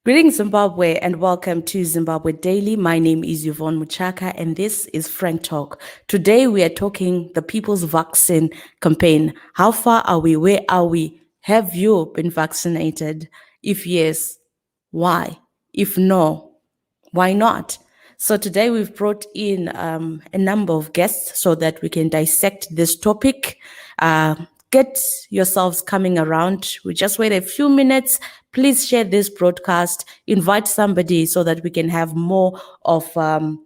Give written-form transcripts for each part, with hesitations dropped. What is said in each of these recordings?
Greetings, Zimbabwe, and welcome to Zimbabwe Daily. My name is Yvonne Muchaka, and this is Frank Talk. Today, we are talking the People's Vaccine Campaign. How far are we? Where are we? Have you been vaccinated? If yes, why? If no, why not? So today we've brought in a number of guests so that we can dissect this topic. Get yourselves coming around. We just wait a few minutes. Please share this broadcast. Invite somebody so that we can have more of a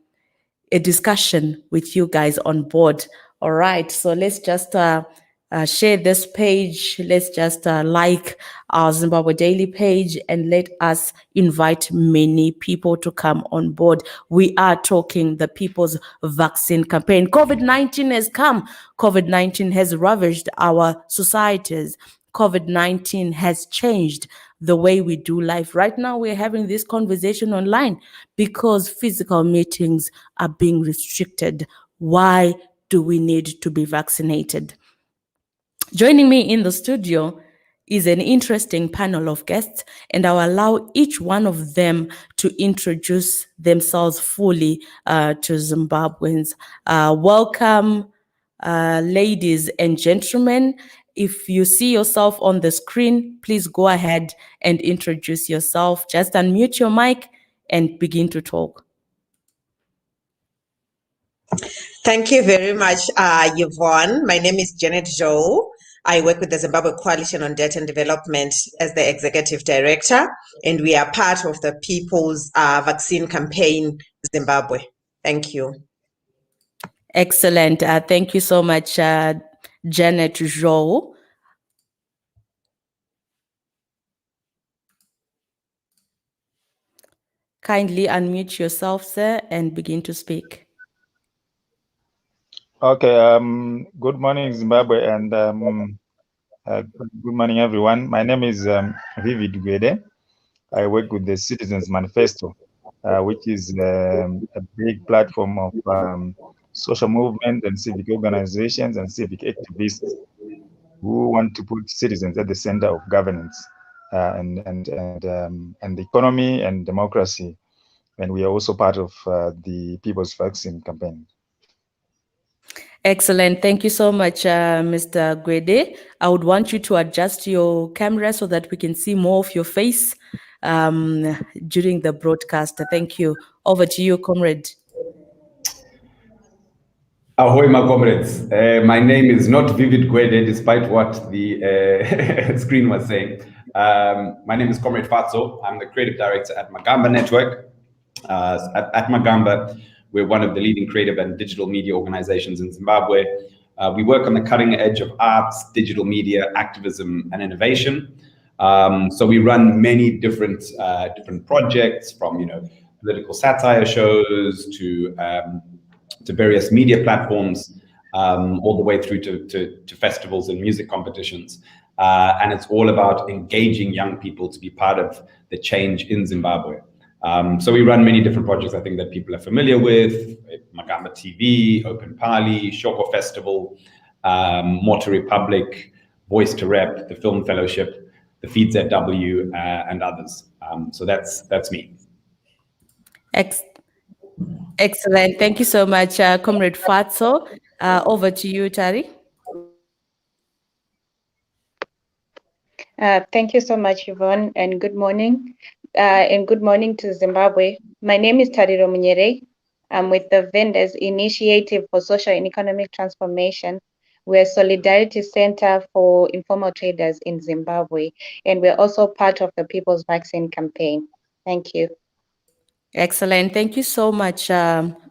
discussion with you guys on board. All right, so let's just share this page. Let's just like our Zimbabwe Daily page and let us invite many people to come on board. We are talking the People's Vaccine Campaign. COVID-19 has come. COVID-19 has ravaged our societies. COVID-19 has changed the way we do life. Right now, we're having this conversation online because physical meetings are being restricted. Why do we need to be vaccinated? Joining me in the studio is an interesting panel of guests, and I'll allow each one of them to introduce themselves fully to Zimbabweans. Welcome, ladies and gentlemen. If you see yourself on the screen, please go ahead and introduce yourself. Just unmute your mic and begin to talk. Thank you very much, Yvonne. My name is Janet Joe. I work with the Zimbabwe Coalition on Data and Development as the Executive Director, and we are part of the People's Vaccine Campaign Zimbabwe. Thank you. Excellent. Thank you so much, Janet Joe. Kindly unmute yourself, sir, and begin to speak. Okay. Good morning, Zimbabwe, and good morning, everyone. My name is Vivid Gwede. I work with the Citizens Manifesto, which is a big platform of social movement and civic organizations and civic activists who want to put citizens at the center of governance and the economy and democracy. And we are also part of the People's Vaccine Campaign. Excellent. Thank you so much, Mr. Gwede. I would want you to adjust your camera so that we can see more of your face during the broadcast. Thank you. Over to you, comrade. Ahoy, my comrades. My name is not Vivid Gwede, despite what the screen was saying. My name is Comrade Fatso. I'm the creative director at Magamba Network. At Magamba, we're one of the leading creative and digital media organizations in Zimbabwe. We work on the cutting edge of arts, digital media, activism, and innovation. So we run many different projects, from political satire shows to various media platforms, all the way through to festivals and music competitions. And it's all about engaging young people to be part of the change in Zimbabwe. So we run many different projects, I think, that people are familiar with: Magamba TV, Open Pali, Shoko Festival, Motor Republic, Voice to Rep, the Film Fellowship, the Feed ZW, and others. So that's me. Excellent. Thank you so much, Comrade Fatso. Over to you, Tari. Thank you so much, Yvonne, and good morning. And good morning to Zimbabwe. My name is Tariro Munyere. I'm with the Vendors Initiative for Social and Economic Transformation. We're a Solidarity Center for informal traders in Zimbabwe, and we're also part of the People's Vaccine Campaign. Thank you. Excellent. Thank you so much,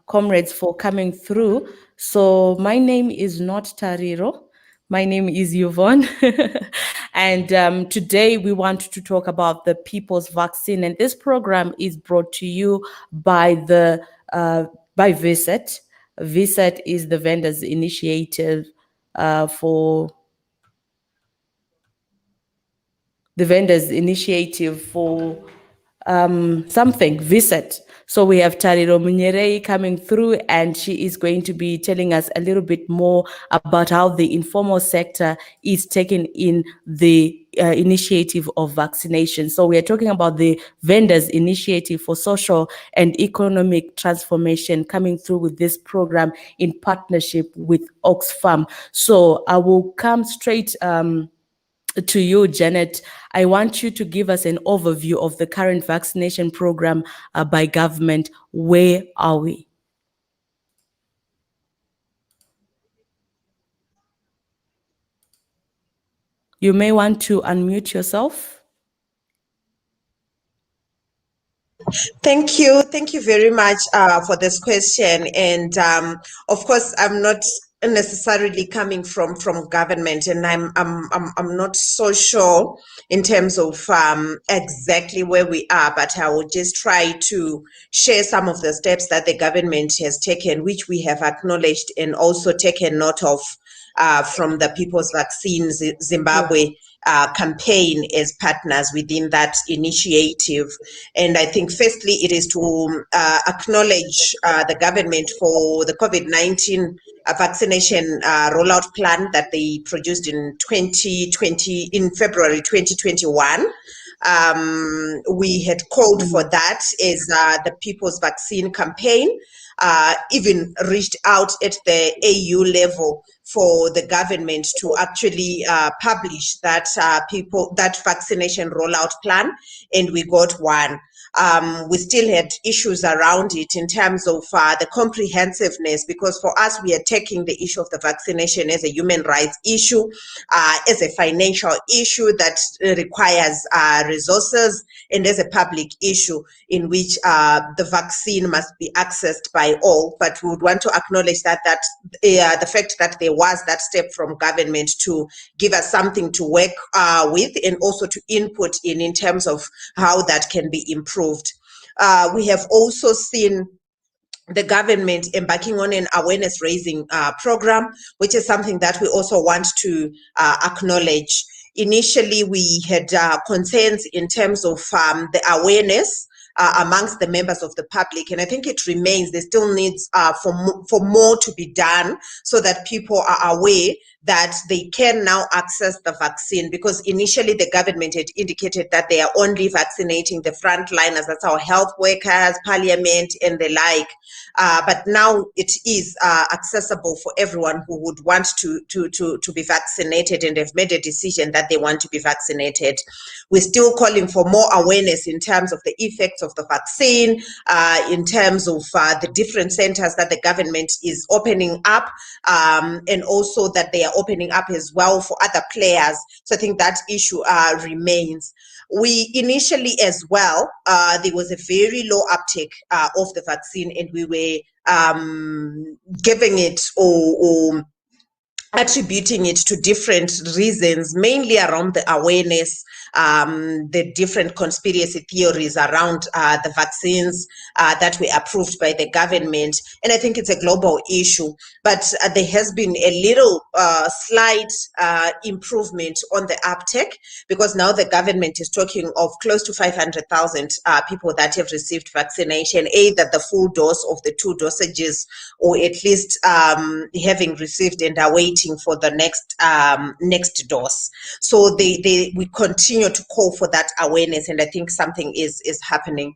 comrades, for coming through. So my name is not Tariro. My name is Yvonne. And today we want to talk about the People's Vaccine. And this program is brought to you by by VISET. VISET is the Vendors Initiative for something, visit. So we have Tariro Munyerei coming through, and she is going to be telling us a little bit more about how the informal sector is taking in the initiative of vaccination. So we are talking about the vendors initiative for social and economic transformation coming through with this program in partnership with Oxfam. So I will come straight to you, Janet. I want you to give us an overview of the current vaccination program by government. Where are we? You may want to unmute yourself. Thank you very much for this question. And of course, I'm not necessarily coming from government, and I'm not so sure in terms of exactly where we are. But I will just try to share some of the steps that the government has taken, which we have acknowledged and also taken note of from the People's Vaccine Zimbabwe campaign as partners within that initiative. And I think firstly it is to acknowledge the government for the COVID-19 vaccination rollout plan that they produced in February 2021. We had called for that as the People's Vaccine Campaign, even reached out at the AU level for the government to actually publish that vaccination rollout plan, and we got one. We still had issues around it in terms of the comprehensiveness, because for us, we are taking the issue of the vaccination as a human rights issue, as a financial issue that requires resources, and as a public issue in which the vaccine must be accessed by all. But we would want to acknowledge that the fact that there was that step from government to give us something to work with, and also to input in terms of how that can be improved. We have also seen the government embarking on an awareness raising program, which is something that we also want to acknowledge. Initially, we had concerns in terms of the awareness amongst the members of the public, and I think it remains. There still needs for more to be done so that people are aware that they can now access the vaccine, because initially the government had indicated that they are only vaccinating the frontliners, that's our health workers, parliament, and the like. But now it is accessible for everyone who would want to be vaccinated and have made a decision that they want to be vaccinated. We're still calling for more awareness in terms of the effects of the vaccine, in terms of the different centers that the government is opening up, and also that they are opening up as well for other players. So I think that issue remains. We initially as well, there was a very low uptake of the vaccine, and we were giving it or attributing it to different reasons, mainly around the awareness, the different conspiracy theories around the vaccines that were approved by the government. And I think it's a global issue, but there has been a little slight improvement on the uptake, because now the government is talking of close to 500,000 people that have received vaccination, either the full dose of the 2 dosages, or at least having received and awaiting for the next dose. So we continue to call for that awareness, and I think something is happening.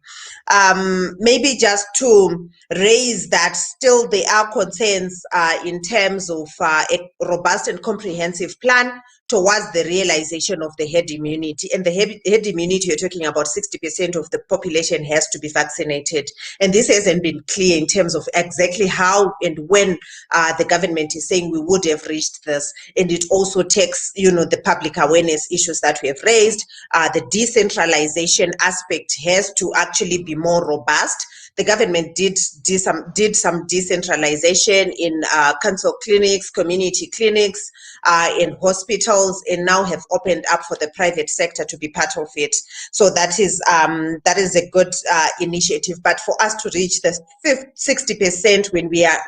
Maybe just to raise that, still there are concerns in terms of a robust and comprehensive plan towards the realization of the herd immunity. And the herd immunity, you're talking about 60% of the population has to be vaccinated. And this hasn't been clear in terms of exactly how and when the government is saying we would have reached this. And it also takes, the public awareness issues that we have raised. The decentralization aspect has to actually be more robust. The government did some decentralization in council clinics, community clinics, in hospitals, and now have opened up for the private sector to be part of it. So that is a good initiative. But for us to reach the 60% when we are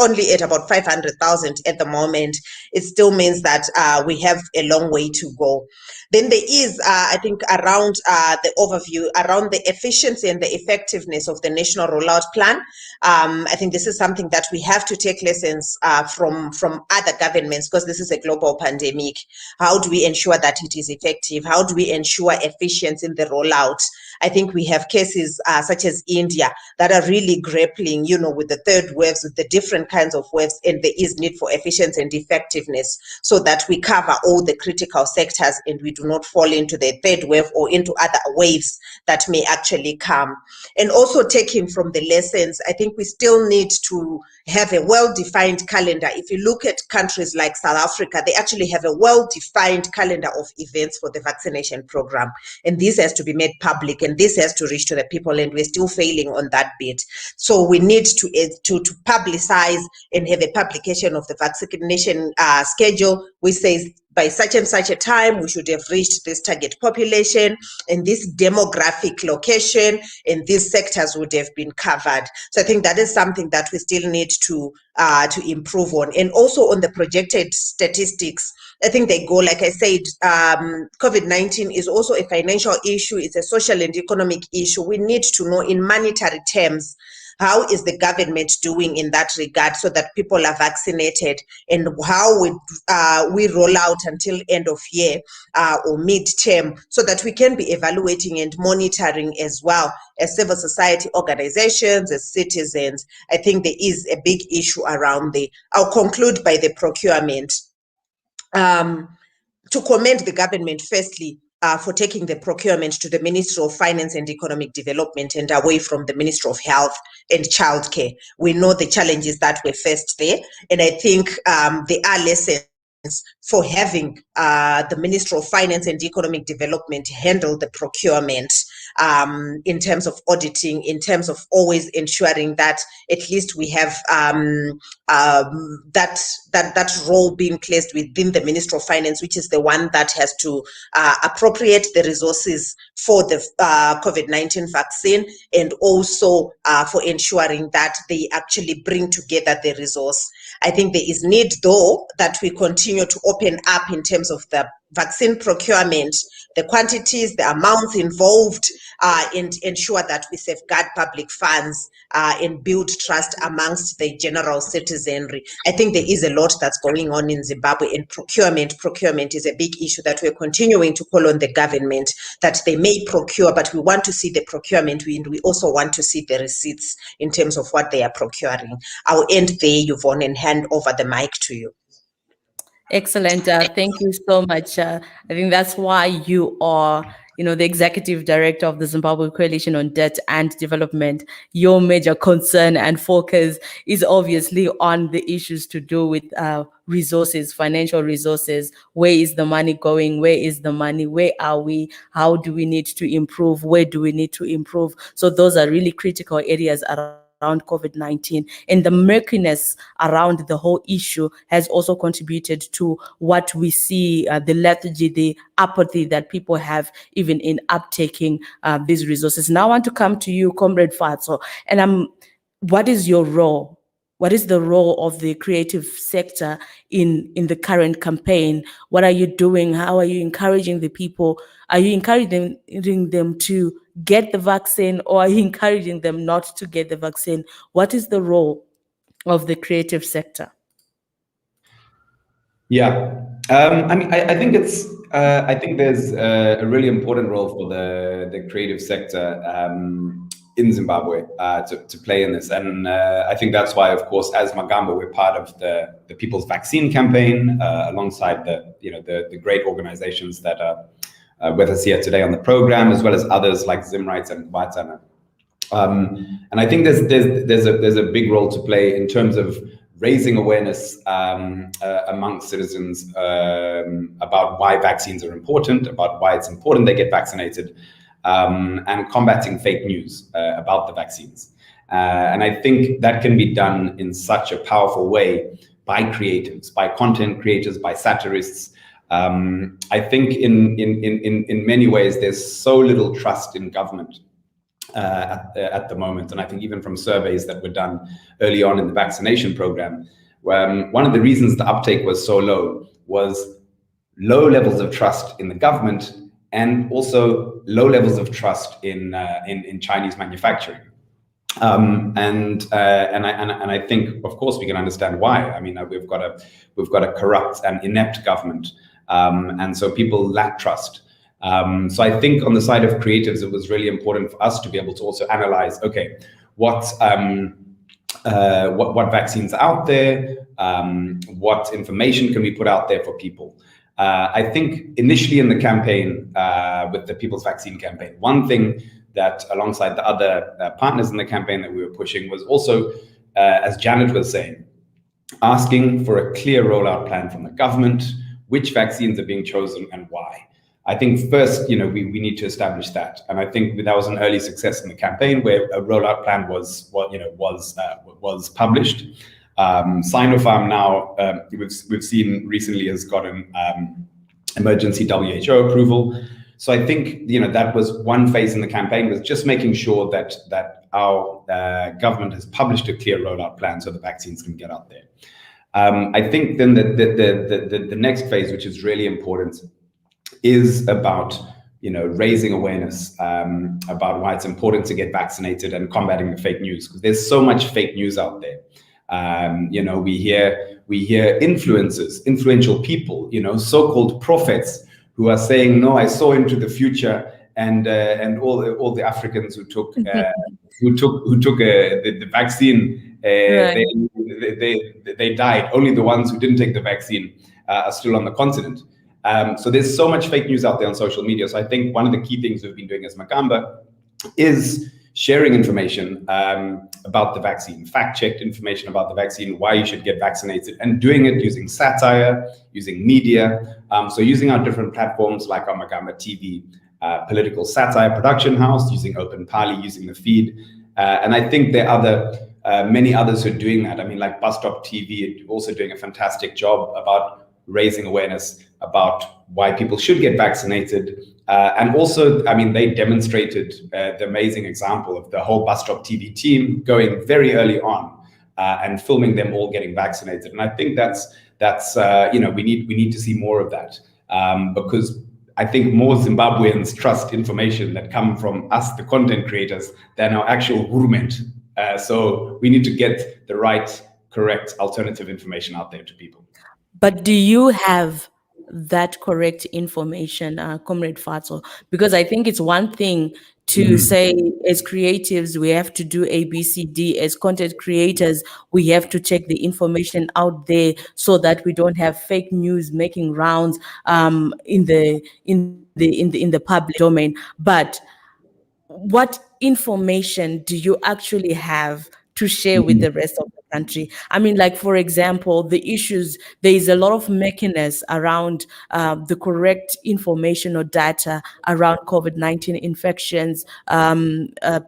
only at about 500,000 at the moment, it still means that we have a long way to go. Then there is, I think, around the overview, around the efficiency and the effectiveness of the national rollout plan. I think this is something that we have to take lessons from other governments, because this is a global pandemic. How do we ensure that it is effective? How do we ensure efficiency in the rollout? I think we have cases such as India that are really grappling, with the third waves, with the different kinds of waves, and there is need for efficiency and effectiveness so that we cover all the critical sectors and we do not fall into the third wave or into other waves that may actually come. And also taking from the lessons, I think we still need to have a well-defined calendar. If you look at countries like South Africa, they actually have a well-defined calendar of events for the vaccination program. And this has to be made public and this has to reach to the people, and we're still failing on that bit. So we need to publicize and have a publication of the vaccination schedule, which says by such and such a time, we should have reached this target population and this demographic location, and these sectors would have been covered. So I think that is something that we still need to improve on. And also on the projected statistics, I think they go, like I said, COVID-19 is also a financial issue. It's a social and economic issue. We need to know in monetary terms, how is the government doing in that regard so that people are vaccinated, and how we roll out until end of year or mid-term, so that we can be evaluating and monitoring as well as civil society organizations, as citizens. I think there is a big issue around there. I'll conclude by the procurement. To commend the government, firstly, for taking the procurement to the Ministry of Finance and Economic Development and away from the Ministry of Health and Childcare. We know the challenges that were faced there, and I think there are lessons for having the Ministry of Finance and Economic Development handle the procurement in terms of auditing, in terms of always ensuring that at least we have that role being placed within the Ministry of Finance, which is the one that has to appropriate the resources for the COVID-19 vaccine, and also for ensuring that they actually bring together the resource. I think there is need, though, that we continue to open up in terms of the vaccine procurement, the quantities, the amounts involved, and ensure that we safeguard public funds and build trust amongst the general citizenry. I think there is a lot that's going on in Zimbabwe, and procurement is a big issue that we're continuing to call on the government that they may procure, but we want to see the procurement, and we also want to see the receipts in terms of what they are procuring. I'll end there, Yvonne, and hand over the mic to you. Excellent. Thank you so much. I think that's why you are, the executive director of the Zimbabwe Coalition on Debt and Development. Your major concern and focus is obviously on the issues to do with resources, financial resources. Where is the money going? Where is the money? Where are we? How do we need to improve? Where do we need to improve? So those are really critical areas around COVID-19, and the murkiness around the whole issue has also contributed to what we see, the lethargy, the apathy that people have even in uptaking these resources. Now I want to come to you, Comrade Fatso, and what is your role? What is the role of the creative sector in the current campaign? What are you doing? How are you encouraging the people? Are you encouraging them to get the vaccine, or are you encouraging them not to get the vaccine? What is the role of the creative sector? Yeah, I think it's. I think there's a really important role for the creative sector in Zimbabwe to play in this, and I think that's why, of course, as Magamba, we're part of the People's Vaccine Campaign alongside the great organizations that are with us here today on the program, as well as others like Zimrights and Vatsana. And I think there's a big role to play in terms of raising awareness amongst citizens about why vaccines are important, about why it's important they get vaccinated, and combating fake news about the vaccines. And I think that can be done in such a powerful way by creatives, by content creators, by satirists. I think in many ways there's so little trust in government at the moment. And I think even from surveys that were done early on in the vaccination program, one of the reasons the uptake was so low was low levels of trust in the government and also low levels of trust in Chinese manufacturing. And I think, of course, we can understand why. I mean, we've got a corrupt and inept government, and so people lack trust. So I think on the side of creatives, it was really important for us to be able to also analyze, okay, what vaccines are out there, what information can we put out there for people. I think initially in the campaign, with the People's Vaccine Campaign, one thing that alongside the other partners in the campaign that we were pushing was also, as Janet was saying, asking for a clear rollout plan from the government, which vaccines are being chosen and why. I think first, we need to establish that, and I think that was an early success in the campaign where a rollout plan was published. Sinopharm now, we've seen recently has gotten emergency WHO approval. So I think that was one phase in the campaign, was just making sure that our government has published a clear rollout plan so the vaccines can get out there. I think then the next phase, which is really important, is about raising awareness about why it's important to get vaccinated and combating the fake news, because there's so much fake news out there. We hear influencers, influential people, so-called prophets who are saying, no, I saw into the future, and all the Africans who took the vaccine, right, they died. Only the ones who didn't take the vaccine are still on the continent. So there's so much fake news out there on social media. So I think one of the key things we've been doing as Magamba is sharing information about the vaccine, fact-checked information about the vaccine, why you should get vaccinated, and doing it using satire, using media. So using our different platforms like our Magamba TV political satire production house, using Open Pali, using the feed. And I think there are many others who are doing that. I mean, like Bus Stop TV, also doing a fantastic job about raising awareness about why people should get vaccinated. And also, I mean, they demonstrated the amazing example of the whole Bus Stop TV team going very early on and filming them all getting vaccinated. And I think that's we need to see more of that, because I think more Zimbabweans trust information that come from us, the content creators, than our actual government. So we need to get the right, correct, alternative information out there to people. But do you have that correct information, Comrade Fatso? Because I think it's one thing to say, as creatives, we have to do A, B, C, D. As content creators, we have to check the information out there so that we don't have fake news making rounds in the public domain. But what information do you actually have to share with the rest of the country? I mean, like, for example, the issues, there is a lot of murkiness around the correct information or data around COVID-19 infections,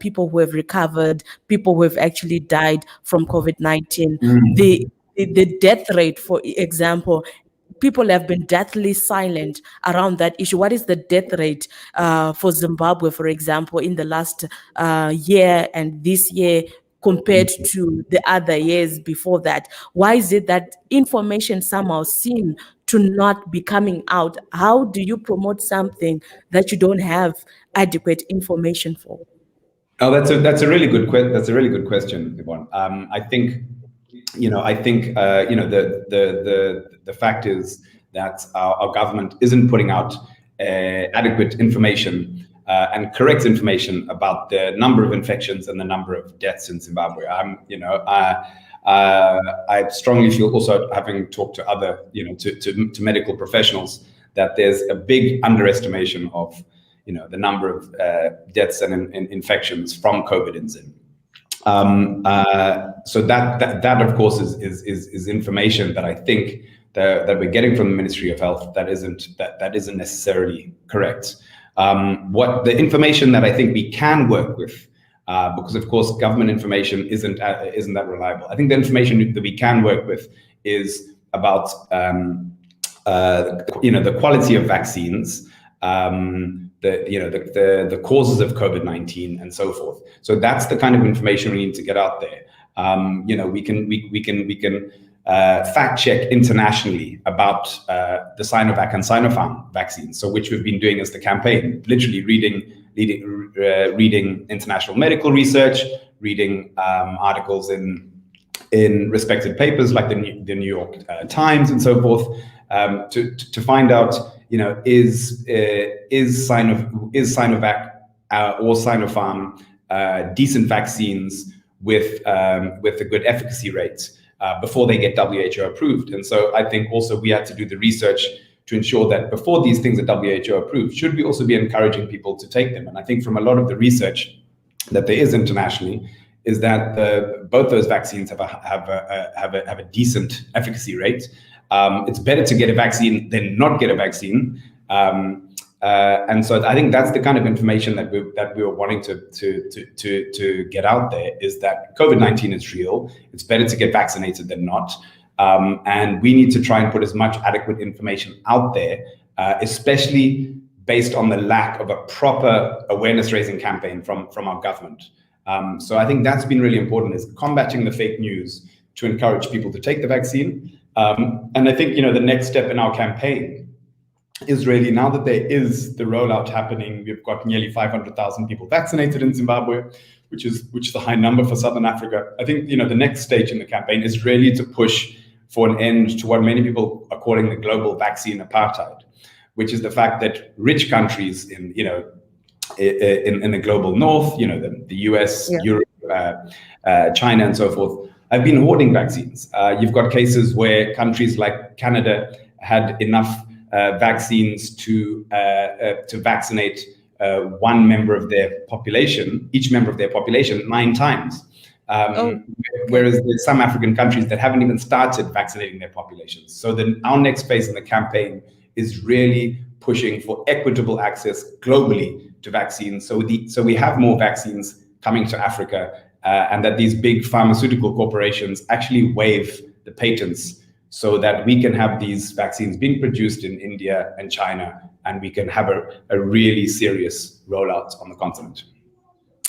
people who have recovered, people who have actually died from COVID-19. The death rate, for example, people have been deathly silent around that issue. What is the death rate for Zimbabwe, for example, in the last year and this year compared to the other years before that? Why is it that information somehow seem to not be coming out? How do you promote something that you don't have adequate information for? Oh, that's a really good question, Yvonne. I think the fact is that our government isn't putting out adequate information and correct information about the number of infections and the number of deaths in Zimbabwe. I strongly feel, also having talked to other, to medical professionals, that there's a big underestimation of, the number of deaths and infections from COVID in Zim. So that of course is information that I think that we're getting from the Ministry of Health that isn't necessarily correct. What the information that I think we can work with, because of course government information isn't that reliable. I think the information that we can work with is about the quality of vaccines, the causes of COVID-19 and so forth. So that's the kind of information we need to get out there. We can fact check internationally about the Sinovac and Sinopharm vaccines, so which we've been doing as the campaign, literally reading international medical research, reading articles in respected papers like the New York Times and so forth, to find out, is Sinovac or Sinopharm decent vaccines with a good efficacy rate before they get WHO approved. And so I think also we had to do the research to ensure that before these things are WHO approved, should we also be encouraging people to take them? And I think from a lot of the research that there is internationally, is that both those vaccines have a decent efficacy rate. It's better to get a vaccine than not get a vaccine. And so I think that's the kind of information that we were wanting to get out there, is that COVID-19 is real. It's better to get vaccinated than not. And we need to try and put as much adequate information out there, especially based on the lack of a proper awareness raising campaign from our government. So I think that's been really important, is combating the fake news to encourage people to take the vaccine. And I think, the next step in our campaign is really, now that there is the rollout happening, we've got nearly 500,000 people vaccinated in Zimbabwe, which is a high number for Southern Africa. I think, the next stage in the campaign is really to push for an end to what many people are calling the global vaccine apartheid, which is the fact that rich countries in the global north, the US, yeah, Europe, China, and so forth, have been hoarding vaccines. You've got cases where countries like Canada had enough vaccines to vaccinate one member of their population, each member of their population, 9 times. Whereas there's some African countries that haven't even started vaccinating their populations. So then our next phase in the campaign is really pushing for equitable access globally to vaccines. So we have more vaccines coming to Africa, and that these big pharmaceutical corporations actually waive the patents, so that we can have these vaccines being produced in India and China, and we can have a really serious rollout on the continent.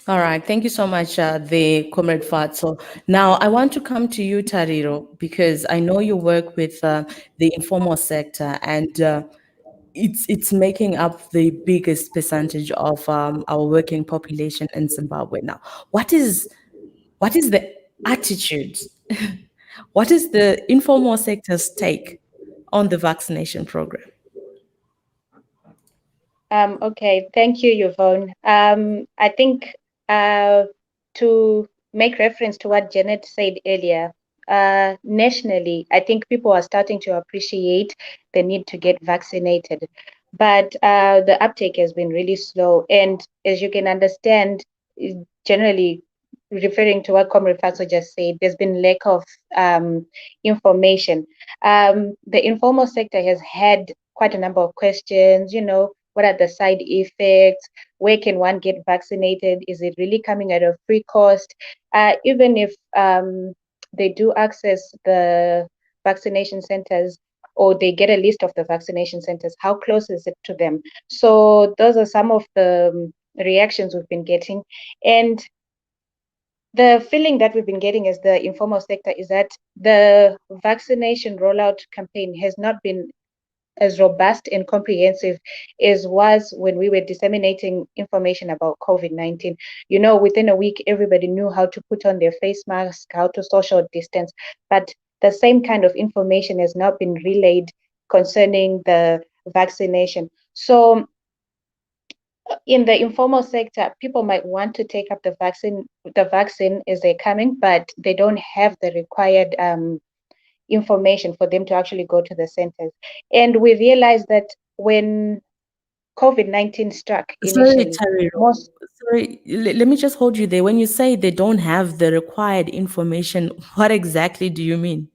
All right. Thank you so much, the Comrade Fatso. Now, I want to come to you, Tariro, because I know you work with the informal sector, and it's making up the biggest percentage of our working population in Zimbabwe now. What is the attitude? What is the informal sector's take on the vaccination program? Okay, thank you, Yvonne. I think to make reference to what Janet said earlier, nationally, I think people are starting to appreciate the need to get vaccinated, but the uptake has been really slow. And as you can understand, generally, referring to what Comrade Fatso just said, there's been lack of information. The informal sector has had quite a number of questions, what are the side effects? Where can one get vaccinated? Is it really coming at a free cost? Even if they do access the vaccination centers, or they get a list of the vaccination centers, how close is it to them? So those are some of the reactions we've been getting. And the feeling that we've been getting as the informal sector is that the vaccination rollout campaign has not been as robust and comprehensive as was when we were disseminating information about COVID-19. Within a week, everybody knew how to put on their face mask, how to social distance, but the same kind of information has not been relayed concerning the vaccination. So in the informal sector, people might want to take up the vaccine as they're coming, but they don't have the required information for them to actually go to the centers. And we realized that when COVID-19 struck initially, sorry, let me just hold you there. When you say they don't have the required information, what exactly do you mean?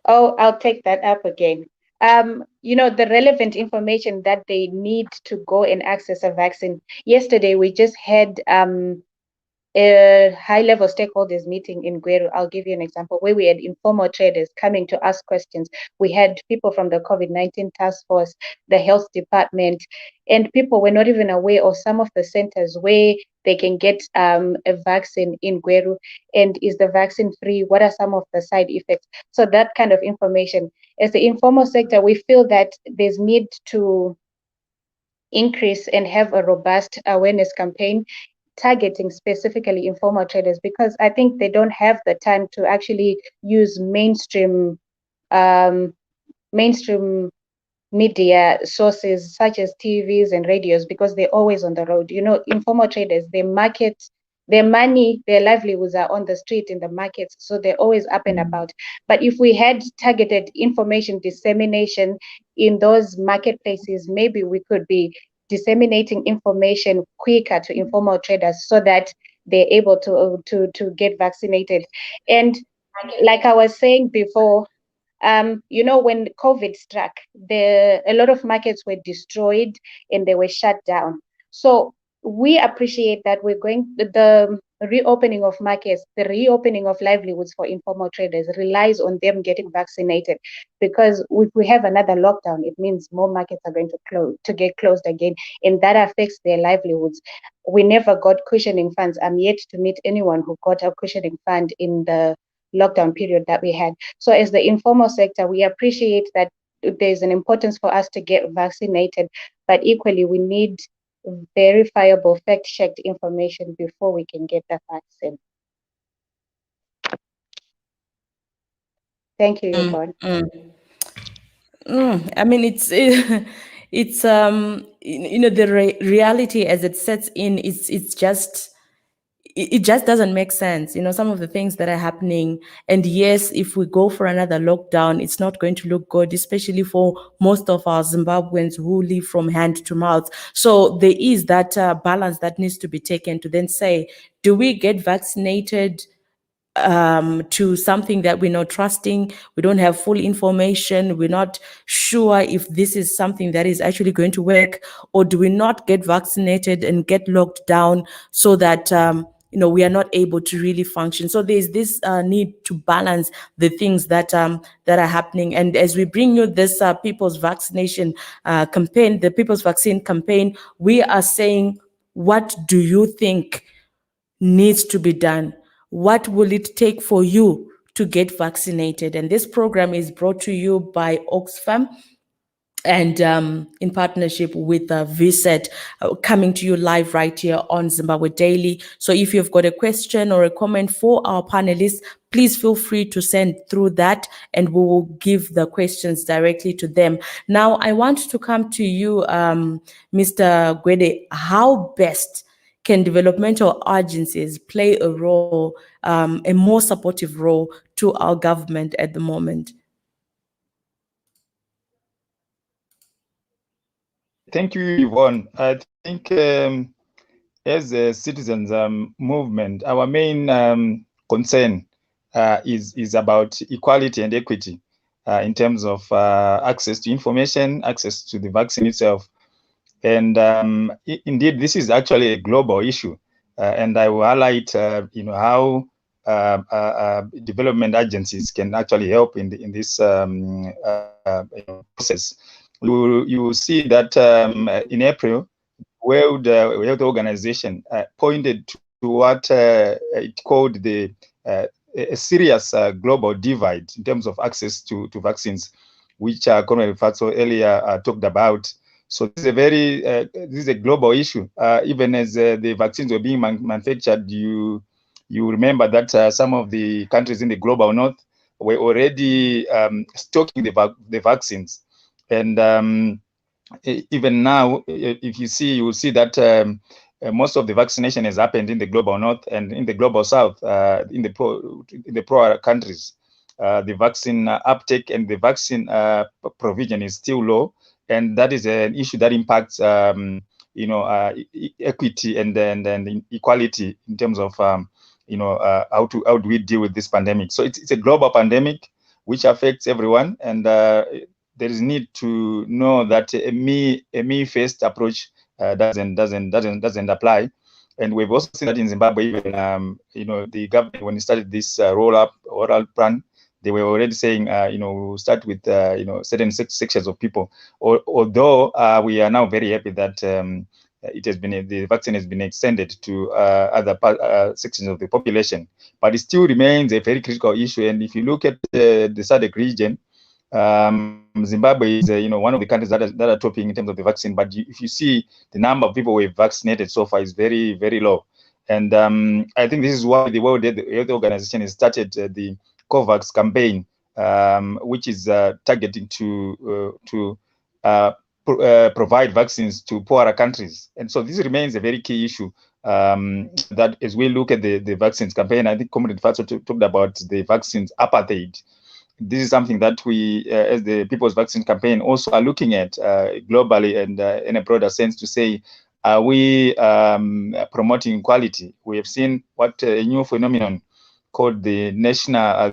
Oh, I'll take that up again. The relevant information that they need to go and access a vaccine. Yesterday, we just had a high-level stakeholders meeting in Gweru. I'll give you an example where we had informal traders coming to ask questions. We had people from the COVID-19 task force, the health department, and people were not even aware of some of the centers where they can get a vaccine in Gweru. And is the vaccine free? What are some of the side effects? So that kind of information. As the informal sector, we feel that there's need to increase and have a robust awareness campaign targeting specifically informal traders, because I think they don't have the time to actually use mainstream media sources such as TVs and radios, because they're always on the road. You know, informal traders, they market their money, their livelihoods are on the street in the markets, so they're always up and about. But if we had targeted information dissemination in those marketplaces, maybe we could be disseminating information quicker to informal traders so that they're able to get vaccinated. And like I was saying before, you know, when COVID struck, a lot of markets were destroyed and they were shut down. So we appreciate that we're going the reopening of markets, the reopening of livelihoods for informal traders relies on them getting vaccinated, because if we have another lockdown, it means more markets are going to get closed again, and that affects their livelihoods. We never got cushioning funds. I'm yet to meet anyone who got a cushioning fund in the lockdown period that we had. So as the informal sector, we appreciate that there's an importance for us to get vaccinated, but equally we need verifiable, fact-checked information before we can get the vaccine. Thank you, Yvonne. I mean, it's it's you know, the reality as it sets in. It's just it just doesn't make sense. You know, some of the things that are happening. And yes, if we go for another lockdown, it's not going to look good, especially for most of our Zimbabweans who live from hand to mouth. So there is that balance that needs to be taken to then say, do we get vaccinated to something that we're not trusting, we don't have full information, we're not sure if this is something that is actually going to work, or do we not get vaccinated and get locked down so that you know, we are not able to really function? So there's this need to balance the things that that are happening. And as we bring you this people's vaccination campaign, the people's vaccine campaign, we are saying, what do you think needs to be done? What will it take for you to get vaccinated? And this program is brought to you by Oxfam and in partnership with VSET, coming to you live right here on Zimbabwe Daily. So if you've got a question or a comment for our panelists, please feel free to send through that and we will give the questions directly to them. Now, I want to come to you, Mr. Gwede. How best can developmental agencies play a role, a more supportive role to our government at the moment? Thank you, Yvonne. I think as a citizens movement, our main concern is about equality and equity in terms of access to information, access to the vaccine itself. And indeed, this is actually a global issue. And I will highlight, you know, how development agencies can actually help in this process. You will see that in April, World Health Organization pointed to what it called the a serious global divide in terms of access to vaccines, which Comrade Fatso earlier talked about. So this is a very this is a global issue. Even as the vaccines were being manufactured, you remember that some of the countries in the global north were already stocking the vaccines, and even now, if you see, you will see that most of the vaccination has happened in the global north and in the global south, in the poorer countries. The vaccine uptake and the vaccine provision is still low, and that is an issue that impacts, you know, equity and equality in terms of, you know, how do we deal with this pandemic? So it's a global pandemic which affects everyone, and there is need to know that a me first approach doesn't apply, And we've also seen that in Zimbabwe, even, the government, when it started this roll-up oral plan, they were already saying, we'll start with, certain sections of people. Although we are now very happy that the vaccine has been extended to other sections of the population, but it still remains a very critical issue. And if you look at the SADC region, Zimbabwe is one of the countries that are topping in terms of the vaccine. But if you see the number of people we've vaccinated so far is very, very low. And I think this is why the World Health Organization has started the COVAX campaign, which is targeting to provide vaccines to poorer countries. And so this remains a very key issue. That as we look at the vaccines campaign, I think Comrade Fatso talked about the vaccines apartheid. This is something that we, as the People's Vaccine Campaign, also are looking at globally and in a broader sense to say, are we promoting equality? We have seen what a new phenomenon called the national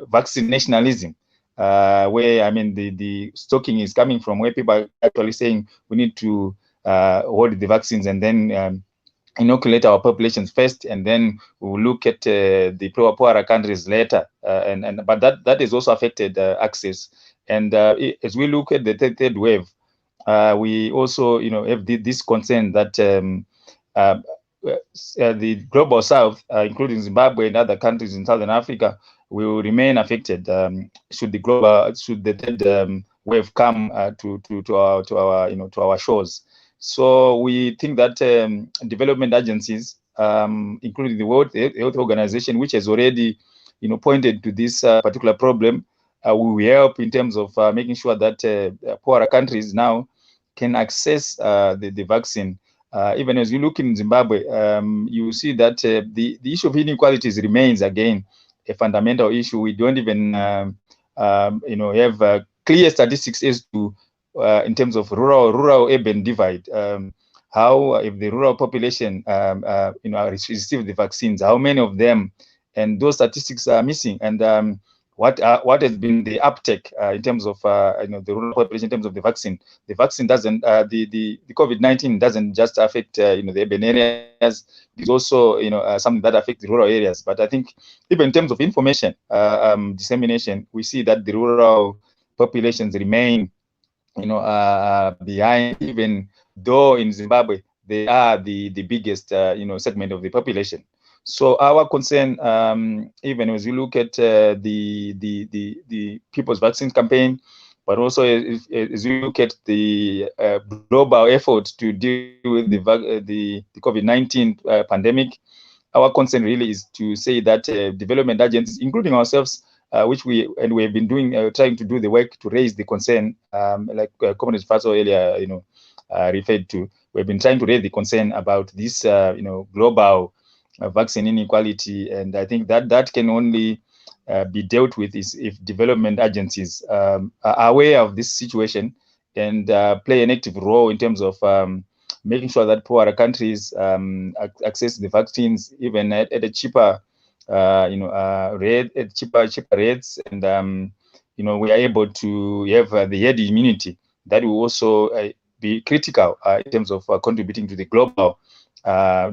vaccine nationalism, where the stocking is coming from, where people are actually saying we need to hold the vaccines and then inoculate our populations first, and then we'll look at the poorer countries later. But that has also affected access. And as we look at the third wave, we also have this concern that the global south, including Zimbabwe and other countries in Southern Africa, will remain affected should the third wave come to our shores. So we think that development agencies, including the World Health Organization, which has already pointed to this particular problem, will help in terms of making sure that poorer countries now can access the vaccine. Even as you look in Zimbabwe, you see that the issue of inequalities remains again a fundamental issue. We don't even have clear statistics as to in terms of rural-urban divide. How, if the rural population receive the vaccines, how many of them, and those statistics are missing. And what has been the uptake in terms of the rural population in terms of the vaccine? The vaccine doesn't, the COVID-19 doesn't just affect the urban areas. It's also something that affects the rural areas. But I think even in terms of information dissemination, we see that the rural populations remain behind, even though in Zimbabwe they are the biggest segment of the population. So our concern, even as you look at the People's Vaccine Campaign, but also as you look at the global effort to deal with the COVID-19 pandemic, our concern really is to say that development agencies, including ourselves, which we have been doing, trying to do the work to raise the concern, like Comrade Fatso earlier, referred to. We've been trying to raise the concern about this, global vaccine inequality, and I think that can only be dealt with if development agencies are aware of this situation and play an active role in terms of making sure that poorer countries access the vaccines even at a cheaper rate, at cheaper rates, and we are able to have the herd immunity that will also be critical in terms of contributing to the global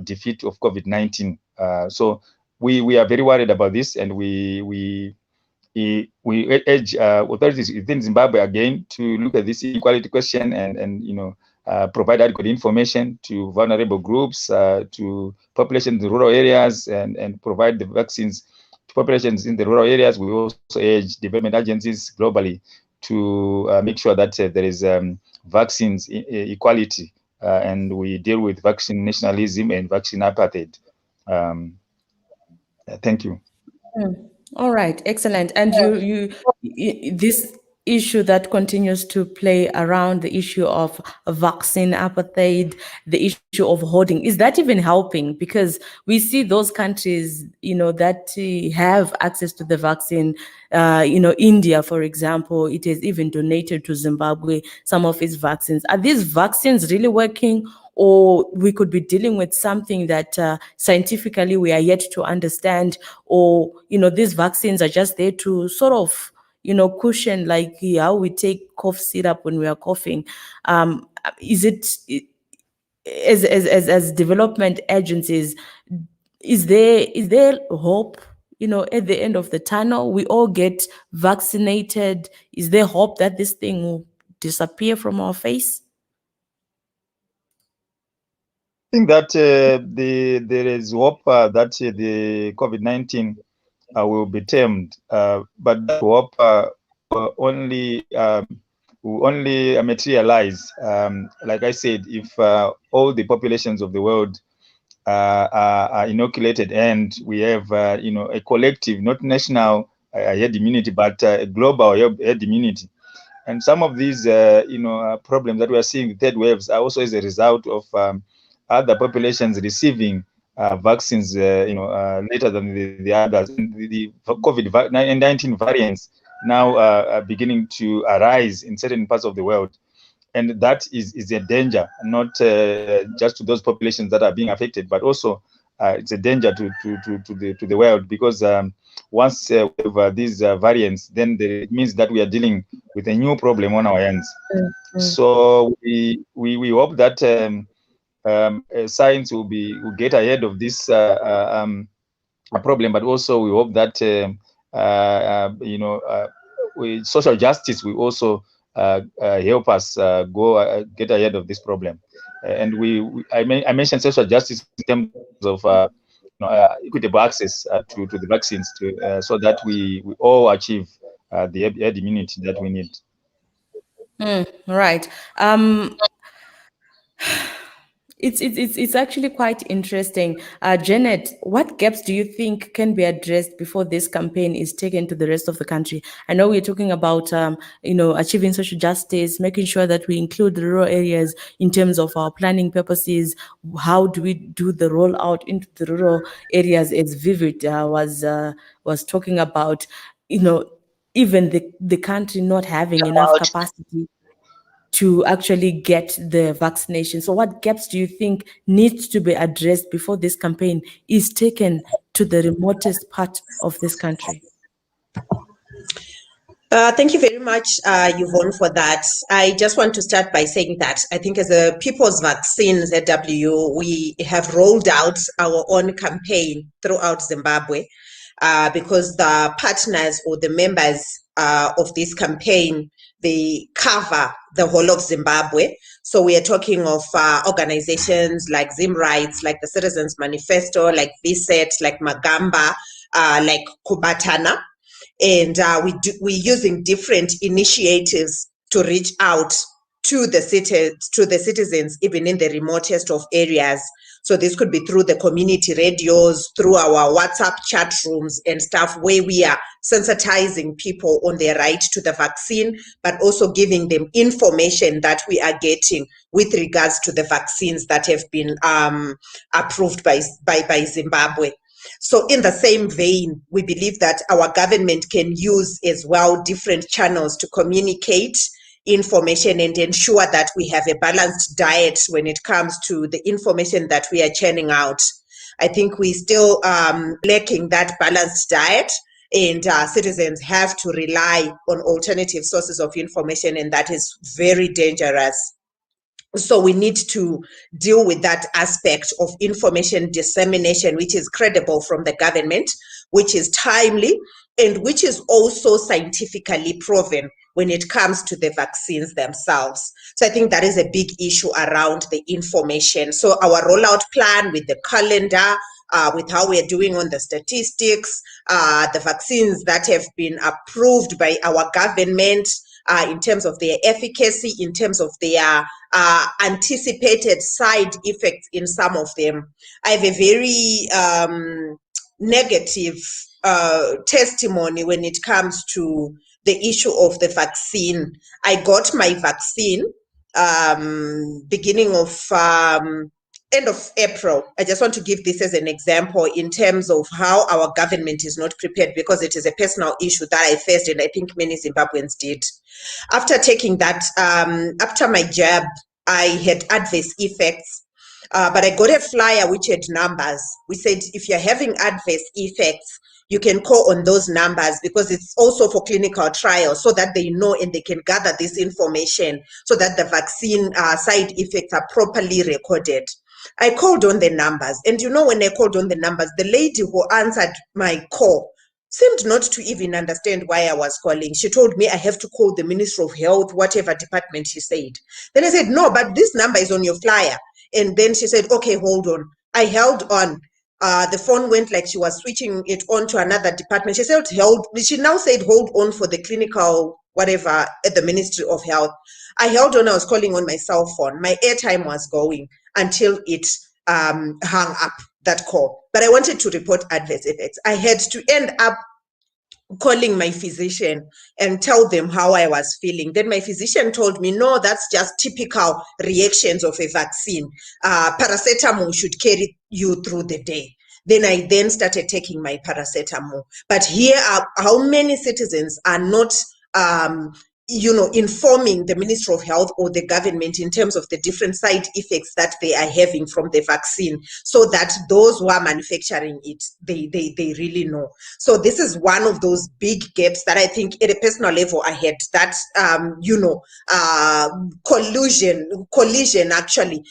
defeat of COVID-19. So we are very worried about this, and we urge authorities within Zimbabwe again to look at this inequality question and provide adequate information to vulnerable groups, to populations in rural areas, and provide the vaccines to populations in the rural areas. We also urge development agencies globally to make sure that there is vaccines equality, and we deal with vaccine nationalism and vaccine apartheid. Thank you. All right, excellent. And you this issue that continues to play around, the issue of vaccine apartheid, the issue of hoarding, is that even helping? Because we see those countries, that have access to the vaccine, India, for example, it has even donated to Zimbabwe some of its vaccines. Are these vaccines really working? Or we could be dealing with something that scientifically we are yet to understand, or these vaccines are just there to sort of cushion, like how we take cough syrup when we are coughing. Is it as development agencies, is there hope, at the end of the tunnel? We all get vaccinated. Is there hope that this thing will disappear from our face? I think that there is hope that the COVID-19 will be tamed, but that hope will only materialize, like I said, if all the populations of the world are inoculated, and we have a collective, not national herd immunity, but a global herd immunity. And some of these problems that we are seeing, the third waves, are also as a result of other populations receiving vaccines later than the others. And the COVID-19 variants now are beginning to arise in certain parts of the world. And that is a danger, not just to those populations that are being affected, but also it's a danger to the world, because once we have these variants, then it means that we are dealing with a new problem on our hands. Mm-hmm. So we hope that science will get ahead of this problem, but also we hope that social justice will also help us get ahead of this problem. And I mentioned social justice in terms of equitable access to the vaccines, so that we all achieve the herd immunity that we need. Right. It's actually quite interesting. Janet, what gaps do you think can be addressed before this campaign is taken to the rest of the country? I know we're talking about, achieving social justice, making sure that we include the rural areas in terms of our planning purposes. How do we do the rollout into the rural areas, as Vivid was talking about, even the country not having enough capacity to actually get the vaccination. So what gaps do you think needs to be addressed before this campaign is taken to the remotest part of this country? Thank you very much, Yvonne, for that. I just want to start by saying that I think as a People's Vaccines ZW, we have rolled out our own campaign throughout Zimbabwe, because the partners or the members of this campaign, they cover the whole of Zimbabwe. So we are talking of organizations like Zim Rights, like the Citizens Manifesto, like VSET, like Magamba, like Kubatana. And we're using different initiatives to reach out to the citizens, even in the remotest of areas. So this could be through the community radios, through our WhatsApp chat rooms and stuff, where we are sensitizing people on their right to the vaccine, but also giving them information that we are getting with regards to the vaccines that have been approved by Zimbabwe. So in the same vein, we believe that our government can use as well different channels to communicate information and ensure that we have a balanced diet when it comes to the information that we are churning out. I think we still lacking that balanced diet, and citizens have to rely on alternative sources of information, and that is very dangerous. So we need to deal with that aspect of information dissemination, which is credible from the government, which is timely, and which is also scientifically proven when it comes to the vaccines themselves. So I think that is a big issue around the information. So our rollout plan with the calendar, with how we are doing on the statistics, the vaccines that have been approved by our government, in terms of their efficacy, in terms of their anticipated side effects in some of them. I have a very negative testimony when it comes to the issue of the vaccine. I got my vaccine beginning of end of April. I just want to give this as an example in terms of how our government is not prepared, because it is a personal issue that I faced, and I think many Zimbabweans did. After taking that, after my jab, I had adverse effects, but I got a flyer which had numbers. We said, if you're having adverse effects, you can call on those numbers because it's also for clinical trials so that they know and they can gather this information so that the vaccine side effects are properly recorded. I called on the numbers, and when I called on the numbers, the lady who answered my call seemed not to even understand why I was calling. She told me I have to call the Ministry of Health, whatever department she said. Then I said, no, but this number is on your flyer. And then she said, okay, hold on. I held on. The phone went like she was switching it on to another department. She said, she now said, hold on for the clinical whatever at the Ministry of Health. I held on. I was calling on my cell phone. My airtime was going until it hung up that call. But I wanted to report adverse effects. I had to end up calling my physician and tell them how I was feeling. Then my physician told me, no, that's just typical reactions of a vaccine. Paracetamol should carry you through the day. Then I started taking my paracetamol. But here are how many citizens are not informing the Ministry of Health or the government in terms of the different side effects that they are having from the vaccine, so that those who are manufacturing it, they really know. So this is one of those big gaps that I think at a personal level I had, that collision actually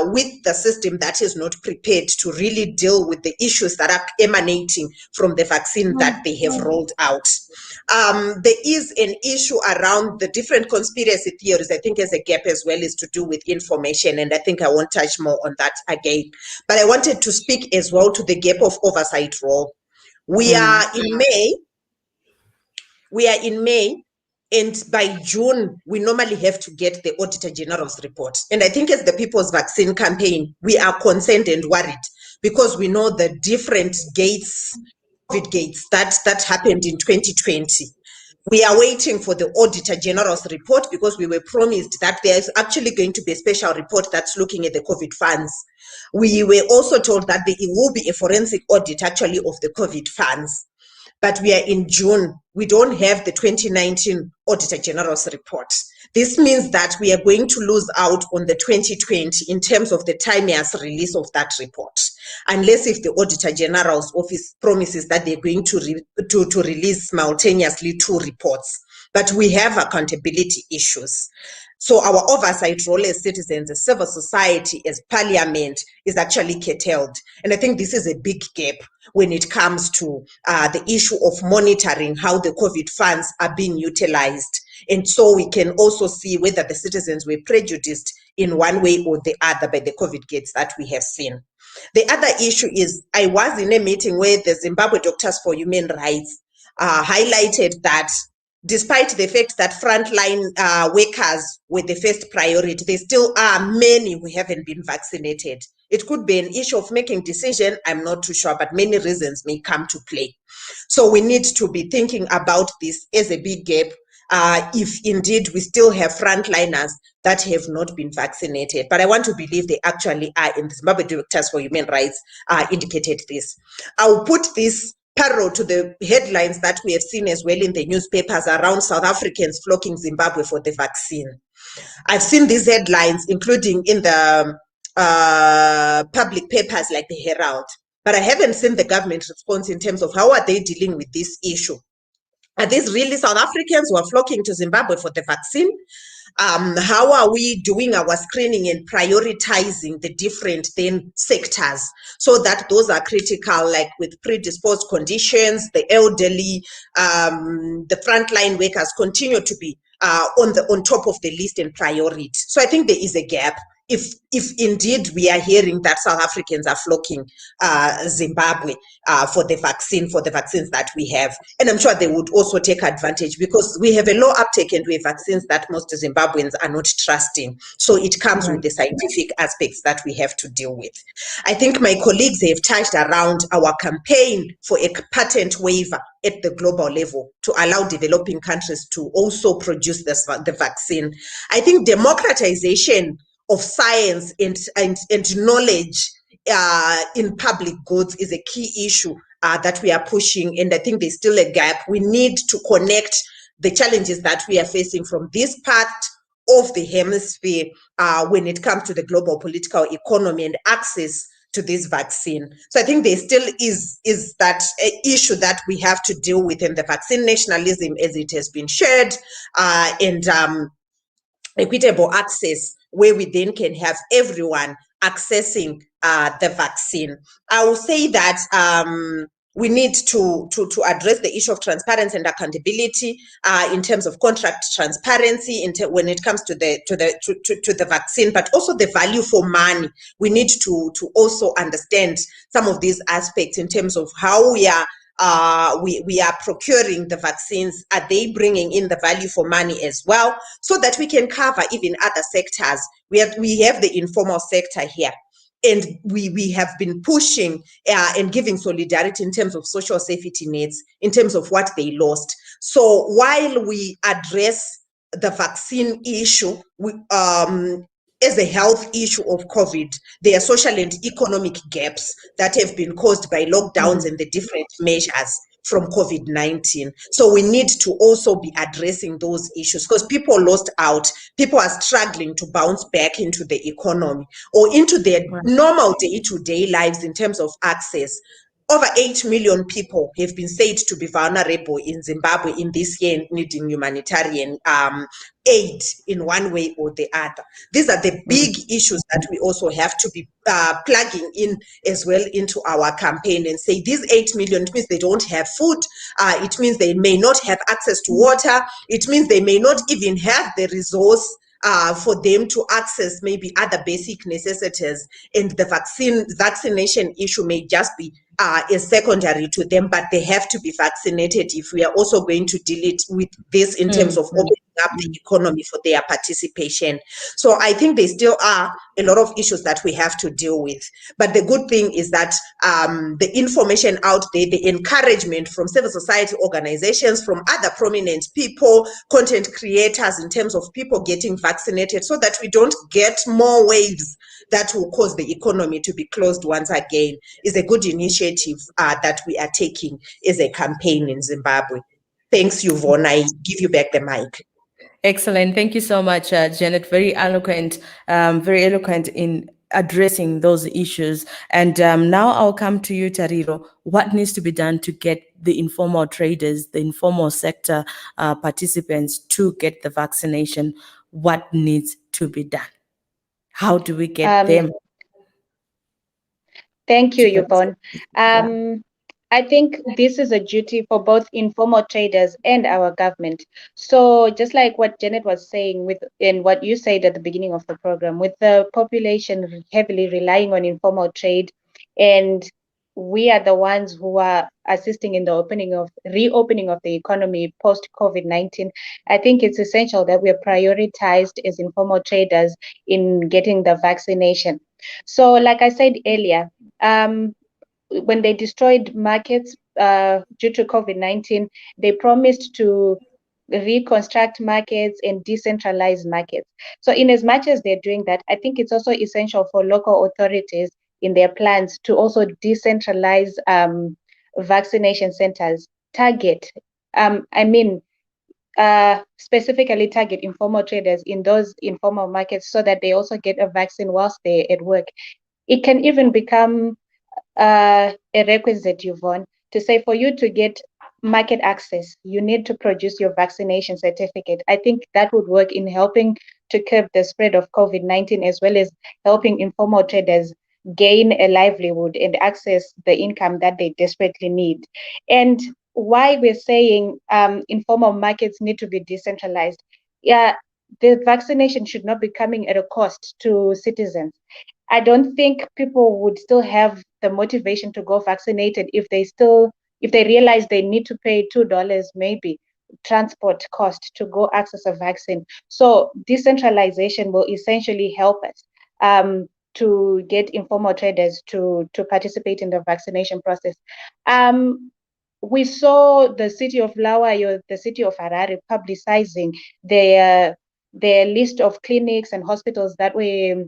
with the system that is not prepared to really deal with the issues that are emanating from the vaccine that they have rolled out. There is an issue around the different conspiracy theories. I think as a gap as well is to do with information, and I think I won't touch more on that again. But I wanted to speak as well to the gap of oversight role. We are in May, and by June, we normally have to get the Auditor General's report. And I think as the People's Vaccine Campaign, we are concerned and worried because we know the different COVID gates that happened in 2020. We are waiting for the Auditor General's report because we were promised that there is actually going to be a special report that's looking at the COVID funds. We were also told that there will be a forensic audit actually of the COVID funds. But we are in June. We don't have the 2019 Auditor General's report. This means that we are going to lose out on the 2020 in terms of the timeous release of that report, unless if the Auditor General's office promises that they're going to release simultaneously 2 reports. But we have accountability issues. So our oversight role as citizens, as civil society, as parliament is actually curtailed. And I think this is a big gap when it comes to the issue of monitoring how the COVID funds are being utilized. And so we can also see whether the citizens were prejudiced in one way or the other by the COVID gates that we have seen. The other issue is, I was in a meeting where the Zimbabwe Doctors for Human Rights highlighted that despite the fact that frontline workers were the first priority, there still are many who haven't been vaccinated. It could be an issue of making decision, I'm not too sure, but many reasons may come to play. So we need to be thinking about this as a big gap, if indeed we still have frontliners that have not been vaccinated. But I want to believe they actually are, and the Zimbabwe Directors for Human Rights indicated this. I'll put this parallel to the headlines that we have seen as well in the newspapers around South Africans flocking Zimbabwe for the vaccine. I've seen these headlines, including in the public papers like the Herald, but I haven't seen the government response in terms of how are they dealing with this issue. Are these really South Africans who are flocking to Zimbabwe for the vaccine? How are we doing our screening and prioritizing the different sectors so that those are critical, like with predisposed conditions, the elderly, the frontline workers continue to be on top of the list and priority. So I think there is a gap. If indeed we are hearing that South Africans are flocking Zimbabwe for the vaccines that we have, and I'm sure they would also take advantage because we have a low uptake and we have vaccines that most Zimbabweans are not trusting. So it comes with the scientific aspects that we have to deal with. I think my colleagues have touched around our campaign for a patent waiver at the global level to allow developing countries to also produce the vaccine. I think democratization of science and knowledge in public goods is a key issue that we are pushing, and I think there's still a gap. We need to connect the challenges that we are facing from this part of the hemisphere when it comes to the global political economy and access to this vaccine. So I think there still is that issue that we have to deal with in the vaccine nationalism, as it has been shared, and equitable access, where we then can have everyone accessing the vaccine. I will say that we need to address the issue of transparency and accountability in terms of contract transparency when it comes to the vaccine, but also the value for money. We need to also understand some of these aspects in terms of how we are procuring the vaccines. Are they bringing in the value for money as well, so that we can cover even other sectors? We have the informal sector here, and we have been pushing and giving solidarity in terms of social safety nets, in terms of what they lost. So while we address the vaccine issue, as a health issue of COVID, there are social and economic gaps that have been caused by lockdowns and the different measures from COVID-19. So we need to also be addressing those issues, because people lost out. People are struggling to bounce back into the economy or into their normal day-to-day lives in terms of access. Over 8 million people have been said to be vulnerable in Zimbabwe in this year, needing humanitarian aid in one way or the other. These are the big issues that we also have to be plugging in as well into our campaign, and say these 8 million, it means they don't have food, it means they may not have access to water, it means they may not even have the resource for them to access maybe other basic necessities, and the vaccination issue may just be is secondary to them, but they have to be vaccinated if we are also going to deal with this in terms of opening up the economy for their participation. So I think there still are a lot of issues that we have to deal with. But the good thing is that the information out there, the encouragement from civil society organizations, from other prominent people, content creators, in terms of people getting vaccinated, so that we don't get more waves that will cause the economy to be closed once again, is a good initiative that we are taking as a campaign in Zimbabwe. Thanks, Yvonne. I give you back the mic. Excellent. Thank you so much, Janet. Very eloquent in addressing those issues. And now I'll come to you, Tariro. What needs to be done to get the informal traders, the informal sector participants to get the vaccination? What needs to be done? How do we get them? Thank you, Yvonne. I think this is a duty for both informal traders and our government. So just like what Janet was saying and what you said at the beginning of the program, with the population heavily relying on informal trade, and we are the ones who are assisting in the reopening of the economy post COVID-19, I think it's essential that we are prioritized as informal traders in getting the vaccination. So like I said earlier, when they destroyed markets due to COVID-19, they promised to reconstruct markets and decentralize markets. So in as much as they're doing that, I think it's also essential for local authorities in their plans to also decentralize vaccination centers, specifically target informal traders in those informal markets, so that they also get a vaccine whilst they're at work. It can even become a requisite, Yvonne, to say for you to get market access, you need to produce your vaccination certificate. I think that would work in helping to curb the spread of COVID-19, as well as helping informal traders gain a livelihood and access the income that they desperately need. And why we're saying informal markets need to be decentralized, the vaccination should not be coming at a cost to citizens. I don't think people would still have the motivation to go vaccinated if they realize they need to pay $2 maybe transport cost to go access a vaccine. So decentralization will essentially help us to get informal traders to participate in the vaccination process. We saw the city of Bulawayo, the city of Harare publicizing their list of clinics and hospitals that were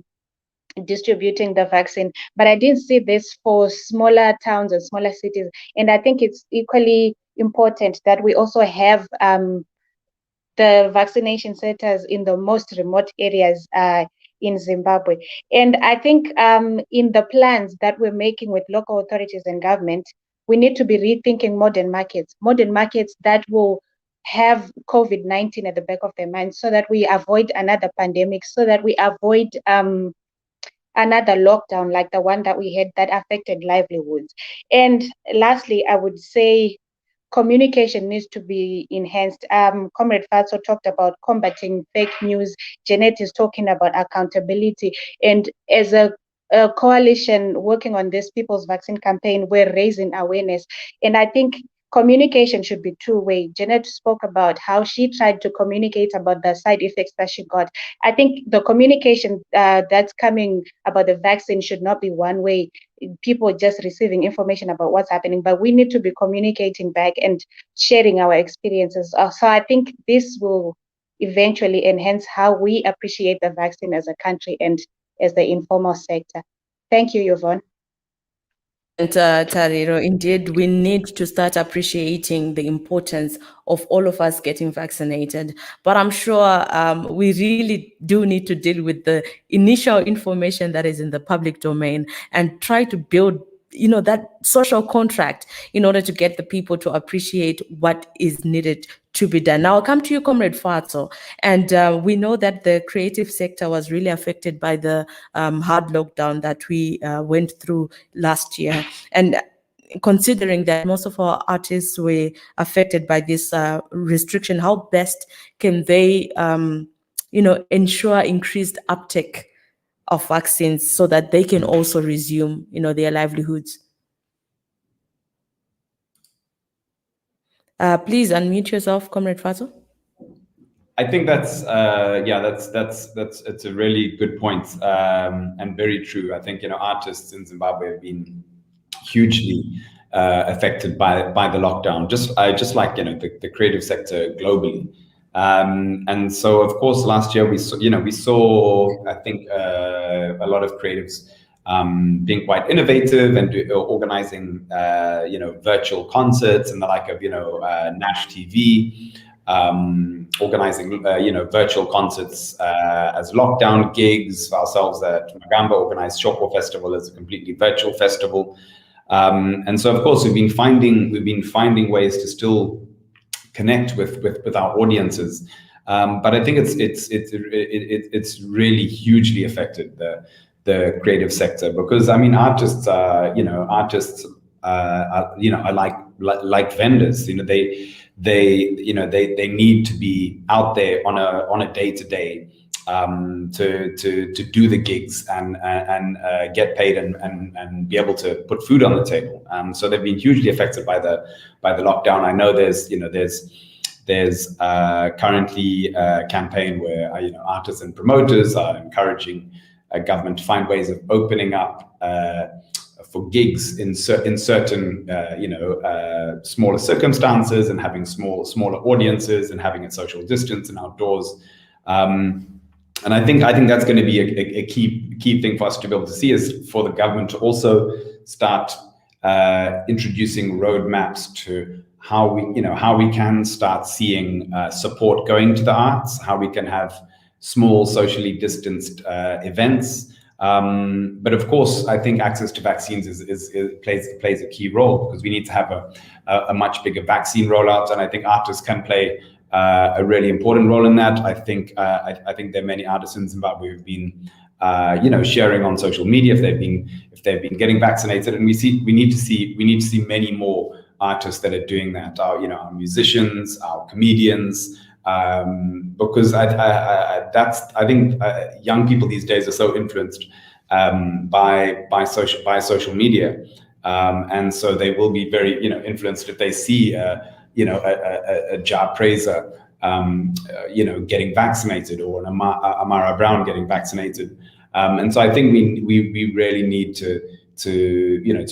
distributing the vaccine, but I didn't see this for smaller towns and smaller cities. And I think it's equally important that we also have the vaccination centers in the most remote areas in Zimbabwe. And I think in the plans that we're making with local authorities and government, we need to be rethinking modern markets that will have COVID-19 at the back of their minds, so that we avoid another pandemic, so that we avoid another lockdown like the one that we had that affected livelihoods. And lastly, I would say communication needs to be enhanced. Comrade Fatso talked about combating fake news. Jeanette is talking about accountability. And as a coalition working on this People's Vaccine Campaign, we're raising awareness. And I think communication should be two-way. Jeanette spoke about how she tried to communicate about the side effects that she got. I think the communication that's coming about the vaccine should not be one way, people just receiving information about what's happening, but we need to be communicating back and sharing our experiences. So I think this will eventually enhance how we appreciate the vaccine as a country and as the informal sector. Thank you, Yvonne. And Tariro, indeed, we need to start appreciating the importance of all of us getting vaccinated. But I'm sure we really do need to deal with the initial information that is in the public domain and try to build that social contract in order to get the people to appreciate what is needed to be done. Now I'll come to you, Comrade Fatso. And we know that the creative sector was really affected by the hard lockdown that we went through last year. And considering that most of our artists were affected by this restriction, how best can they, ensure increased uptake of vaccines so that they can also resume, their livelihoods? Please unmute yourself, Comrade Fatso. I think that's it's a really good point, and very true. I think artists in Zimbabwe have been hugely affected by the lockdown, just like the creative sector globally. And so, of course, last year we saw I think a lot of creatives being quite innovative and organizing virtual concerts and the like of Nash TV. Organizing virtual concerts as lockdown gigs. Ourselves at Magamba organized Shoko Festival as a completely virtual festival. And so, of course, we've been finding ways to still connect with our audiences. But I think it's really hugely affected the creative sector, because I mean artists are like vendors. They need to be out there on a day-to-day to do the gigs and get paid and be able to put food on the table. So they've been hugely affected by the lockdown. I know there's currently a campaign where artists and promoters are encouraging government to find ways of opening up for gigs in certain smaller circumstances, and having smaller audiences, and having it social distance and outdoors. And I think that's going to be a key thing for us to be able to see, is for the government to also start introducing roadmaps to how we can start seeing support going to the arts, how we can have small socially distanced events. But of course, I think access to vaccines plays a key role, because we need to have a much bigger vaccine rollout, and I think artists can play a really important role in that. I think there are many artists in Zimbabwe who've been sharing on social media if they've been getting vaccinated, and we need to see many more artists that are doing that. Our musicians, our comedians. Because I think young people these days are so influenced by social media, and so they will be very influenced if they see a Ja Praiser getting vaccinated, or an Amara Brown getting vaccinated, and so I think we really need to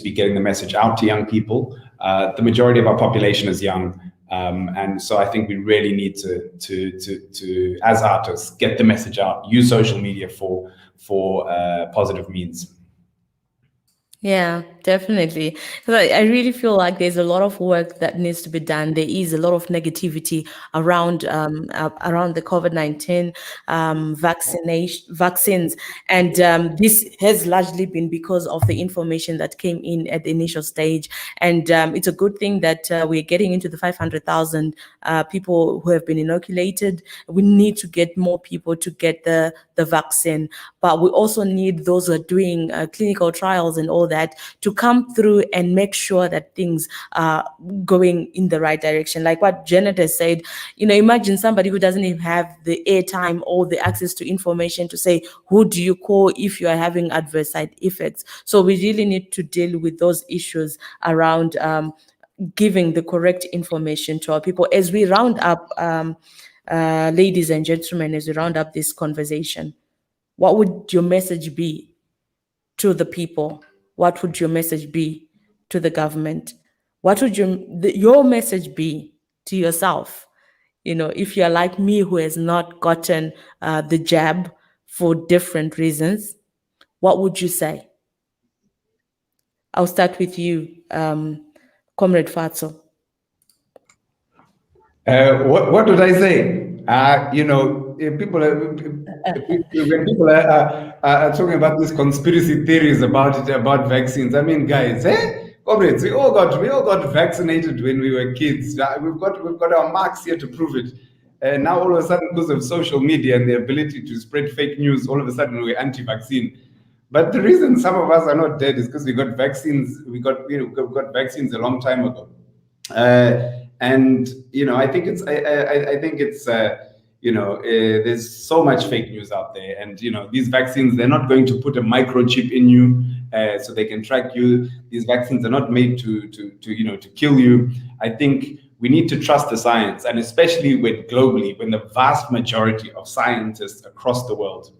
be getting the message out to young people. The majority of our population is young. And so I think we really need to as artists, get the message out, use social media for positive means. Yeah, Definitely. 'Cause I really feel like there's a lot of work that needs to be done. There is a lot of negativity around the COVID-19 vaccines, and this has largely been because of the information that came in at the initial stage. And it's a good thing that we're getting into the 500,000 people who have been inoculated. We need to get more people to get the vaccine, but we also need those who are doing clinical trials and all that to come through and make sure that things are going in the right direction. Like what Janet has said, imagine somebody who doesn't even have the airtime or the access to information to say, who do you call if you are having adverse side effects? So we really need to deal with those issues around giving the correct information to our people as we round up, ladies and gentlemen, as we round up this conversation. What would your message be to the people? What would your message be to the government? What would your message be to yourself? If you're like me, who has not gotten the jab for different reasons, what would you say? I'll start with you, Comrade Fatso. What would I say? People when people are talking about these conspiracy theories about vaccines. I mean, guys, comrades, we all got vaccinated when we were kids. We've got our marks here to prove it. And now all of a sudden, because of social media and the ability to spread fake news, all of a sudden we're anti-vaccine. But the reason some of us are not dead is because we got vaccines. We got vaccines a long time ago. And I think it's there's so much fake news out there, and these vaccines, they're not going to put a microchip in you so they can track you. These vaccines are not made to kill you. I think we need to trust the science, and especially globally, when the vast majority of scientists across the world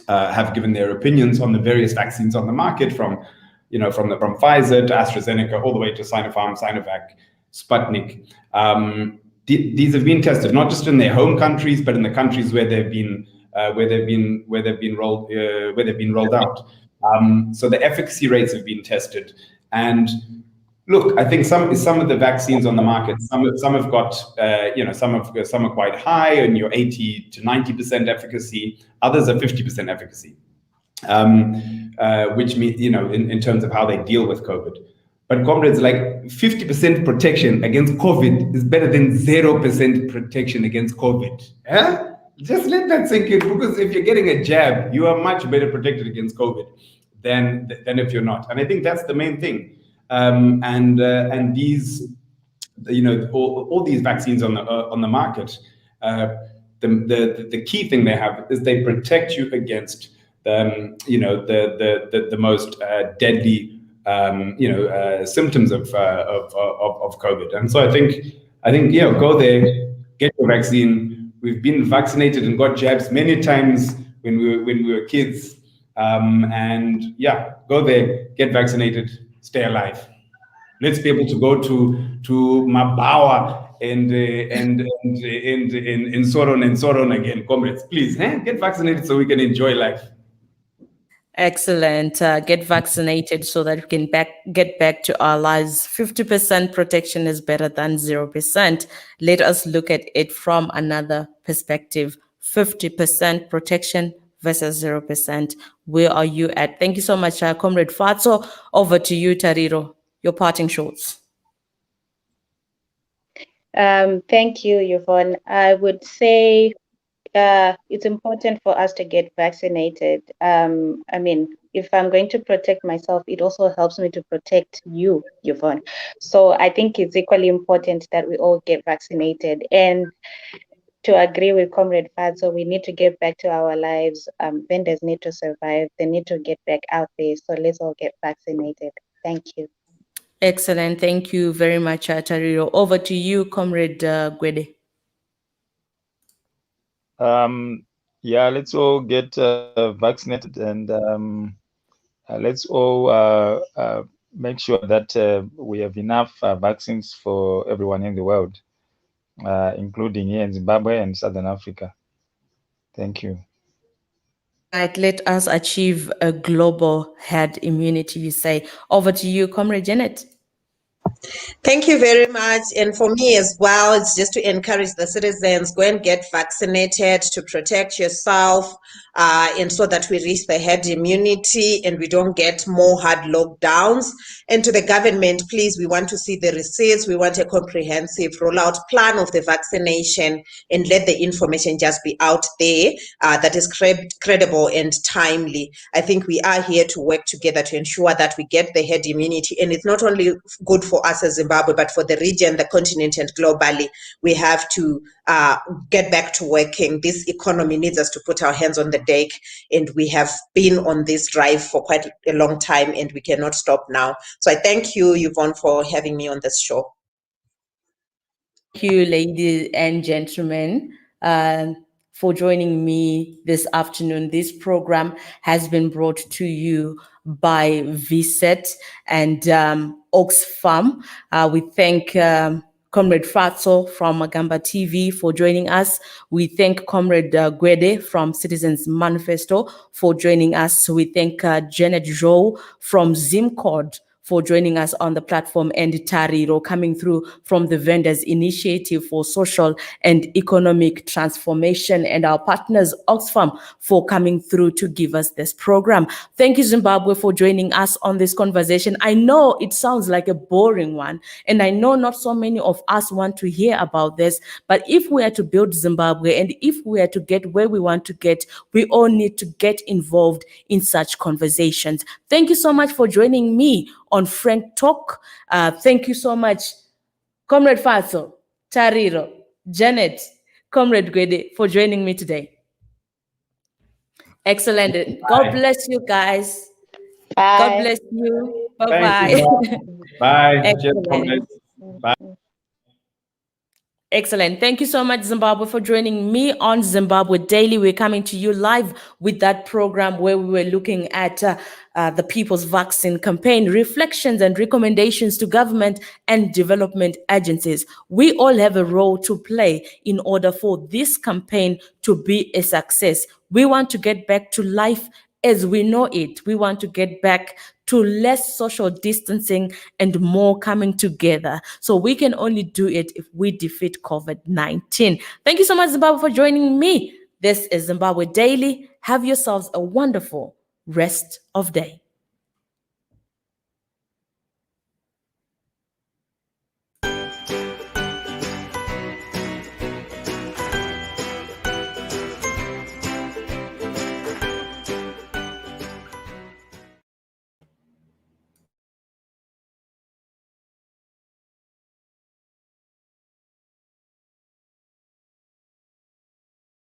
have given their opinions on the various vaccines on the market, from Pfizer to AstraZeneca, all the way to Sinopharm, Sinovac, Sputnik. These have been tested not just in their home countries, but in the countries where they've been rolled out. So the efficacy rates have been tested, and look, I think some of the vaccines on the market, some have got some are quite high, and you're 80 to 90% efficacy. Others are 50% efficacy, which means in terms of how they deal with COVID. But comrades, like 50% protection against COVID is better than 0% protection against COVID. Yeah? Just let that sink in, because if you're getting a jab, you are much better protected against COVID than if you're not. And I think that's the main thing. And these, all these vaccines on the market, the key thing they have is they protect you against the most deadly symptoms of COVID. And so I think go there, get your vaccine. We've been vaccinated and got jabs many times when we were kids. And yeah, go there, get vaccinated, stay alive. Let's be able to go to Mabawa and in Soron again, comrades. Please, get vaccinated so we can enjoy life. Excellent. Get vaccinated so that we can get back to our lives. 50% protection is better than 0%. Let us look at it from another perspective. 50% protection versus 0%. Where are you at? Thank you so much, Comrade Fatso. Over to you, Tariro. Your parting shots. Thank you, Yvonne. I would say it's important for us to get vaccinated. I mean, if I'm going to protect myself, it also helps me to protect you, Yvonne. So I think it's equally important that we all get vaccinated. And to agree with Comrade Fatso, we need to get back to our lives. Vendors need to survive. They need to get back out there. So let's all get vaccinated. Thank you. Excellent. Thank you very much, Tariro. Over to you, Comrade Gwede. Yeah, let's all get vaccinated, and let's all make sure that we have enough vaccines for everyone in the world, including here in Zimbabwe and Southern Africa. Thank you. Right, let us achieve a global herd immunity, you say. Over to you, Comrade Janet. Thank you very much. And for me as well, it's just to encourage the citizens, go and get vaccinated to protect yourself, and so that we reach the herd immunity and we don't get more hard lockdowns. And to the government, please, we want to see the receipts. We want a comprehensive rollout plan of the vaccination, and let the information just be out there that is credible and timely. I think we are here to work together to ensure that we get the herd immunity. And it's not only good for us as Zimbabwe, but for the region, the continent, and globally. We have to get back to working. This economy needs us to put our hands on the deck, and we have been on this drive for quite a long time, and we cannot stop now. So I thank you, Yvonne, for having me on this show. Thank you, ladies and gentlemen, for joining me this afternoon. This program has been brought to you by VSET and Oxfam. We thank Comrade Fatso from Magamba TV for joining us. We thank Comrade Gwede from Citizens Manifesto for joining us. We thank Janet Jo from ZimCord for joining us on the platform, and Tariro coming through from the Vendors Initiative for Social and Economic Transformation, and our partners Oxfam for coming through to give us this program. Thank you, Zimbabwe, for joining us on this conversation. I know it sounds like a boring one, and I know not so many of us want to hear about this, but if we are to build Zimbabwe and if we are to get where we want to get, we all need to get involved in such conversations. Thank you so much for joining me on Frank Talk. Thank you so much, Comrade Fatso, Tariro, Janet, Comrade Gwede, for joining me today. Excellent. Bye. God bless you guys. Bye. God bless you. Bye-bye. Thank you. Bye. Cheers, Excellent. comrades. Bye. Excellent. Thank you so much, Zimbabwe, for joining me on Zimbabwe Daily. We're coming to you live with that program where we were looking at the People's Vaccine Campaign, reflections and recommendations to government and development agencies. We all have a role to play in order for this campaign to be a success. We want to get back to life as we know it. We want to get back to less social distancing and more coming together. So we can only do it if we defeat COVID-19. Thank you so much, Zimbabwe, for joining me. This is Zimbabwe Daily. Have yourselves a wonderful rest of day.